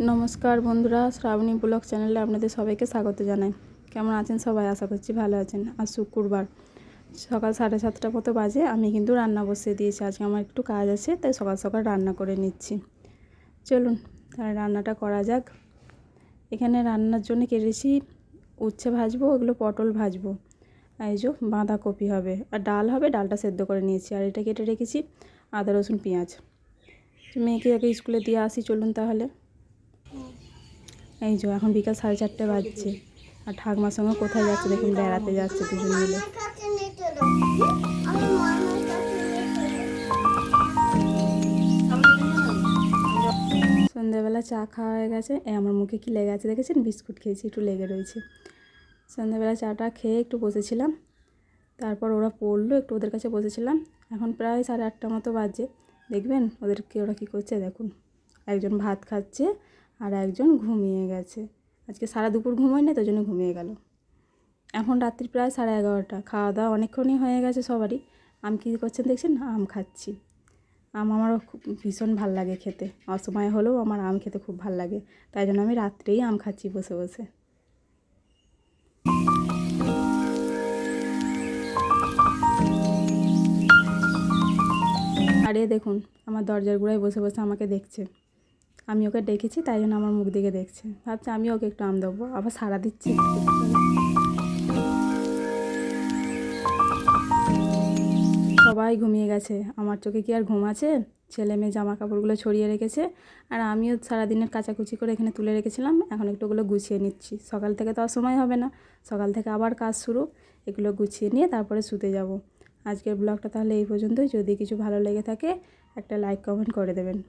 নমস্কার বন্ধুরা, শ্রাবণী ব্লগ চ্যানেলে আপনাদের সবাইকে স্বাগত জানাই। কেমন আছেন সবাই? আশা করছি ভালো আছেন। আজ শুক্রবার সকাল 7:30 মতো বাজে। আমি কিন্তু রান্না বসিয়ে দিয়েছি। আজকে আমার একটু কাজ আছে, তাই সকাল সকাল রান্না করে নিচ্ছি। চলুন তাহলে রান্নাটা করা যাক। এখানে রান্নার জন্য কেটেছি উচ্ছে ভাজবো, ওগুলো পটল ভাজবো, এই যে বাঁধাকপি হবে, আর ডাল হবে, ডালটা সেদ্ধ করে নিয়েছি। আর এটা কেটে রেখেছি আদা রসুন পেঁয়াজ। মেয়েকে আগে স্কুলে দিয়ে আসি, চলুন তাহলে। এই যে এখন বিকাল 4:30 বাজছে, আর ঠাকমার সঙ্গে কোথায় যাচ্ছে দেখুন, বেড়াতে যাচ্ছে দুজন মিলে। সন্ধ্যাবেলা চা খাওয়া হয়ে গেছে। আমার মুখে কি লেগে আছে দেখেছেন? বিস্কুট খেয়েছি, একটু লেগে রয়েছে। সন্ধ্যাবেলা চাটা খেয়ে একটু বসেছিলাম, তারপর ওরা পড়লো, একটু ওদের কাছে বসেছিলাম। এখন প্রায় 8:30 মতো বাজে। দেখবেন ওরা কী করছে দেখুন। একজন ভাত খাচ্ছে আর একজন ঘুমিয়ে গেছে। আজকে সারা দুপুর ঘুমোয় না, তো জন্য ঘুমিয়ে গেল। এখন রাত্রি প্রায় 11:30। খাওয়া দাওয়া অনেকক্ষণই হয়ে গেছে সবারই। আম কী করছেন দেখছেন? আম খাচ্ছি। আমারও খুব ভীষণ ভাল লাগে খেতে। অসময়ে হলেও আমার আম খেতে খুব ভাল লাগে, তাই জন্য আমি রাত্রেই আম খাচ্ছি বসে বসে। আর এ দেখুন আমার দরজার গোড়ায় বসে বসে আমাকে দেখছে। আমি ওকে ডেকেছি, তাই জন্য আমার মুখ দিকে দেখছে, ভাবছে আমি ওকে একটু আম দেবো, আবার সাড়া দিচ্ছি। সবাই ঘুমিয়ে গেছে, আমার চোখে কি আর ঘুম আছে? ছেলে মেয়ে জামা কাপড়গুলো ছড়িয়ে রেখেছে, আর আমিও সারাদিনের কাচাকুচি করে এখানে তুলে রেখেছিলাম। এখন একটু ওগুলো গুছিয়ে নিচ্ছি। সকাল থেকে তো আর সময় হবে না, সকাল থেকে আবার কাজ শুরু। এগুলো গুছিয়ে নিয়ে তারপরে শুতে যাব। আজকের ব্লগটা তাহলে এই পর্যন্তই। যদি কিছু ভালো লেগে থাকে একটা লাইক কমেন্ট করে দেবেন।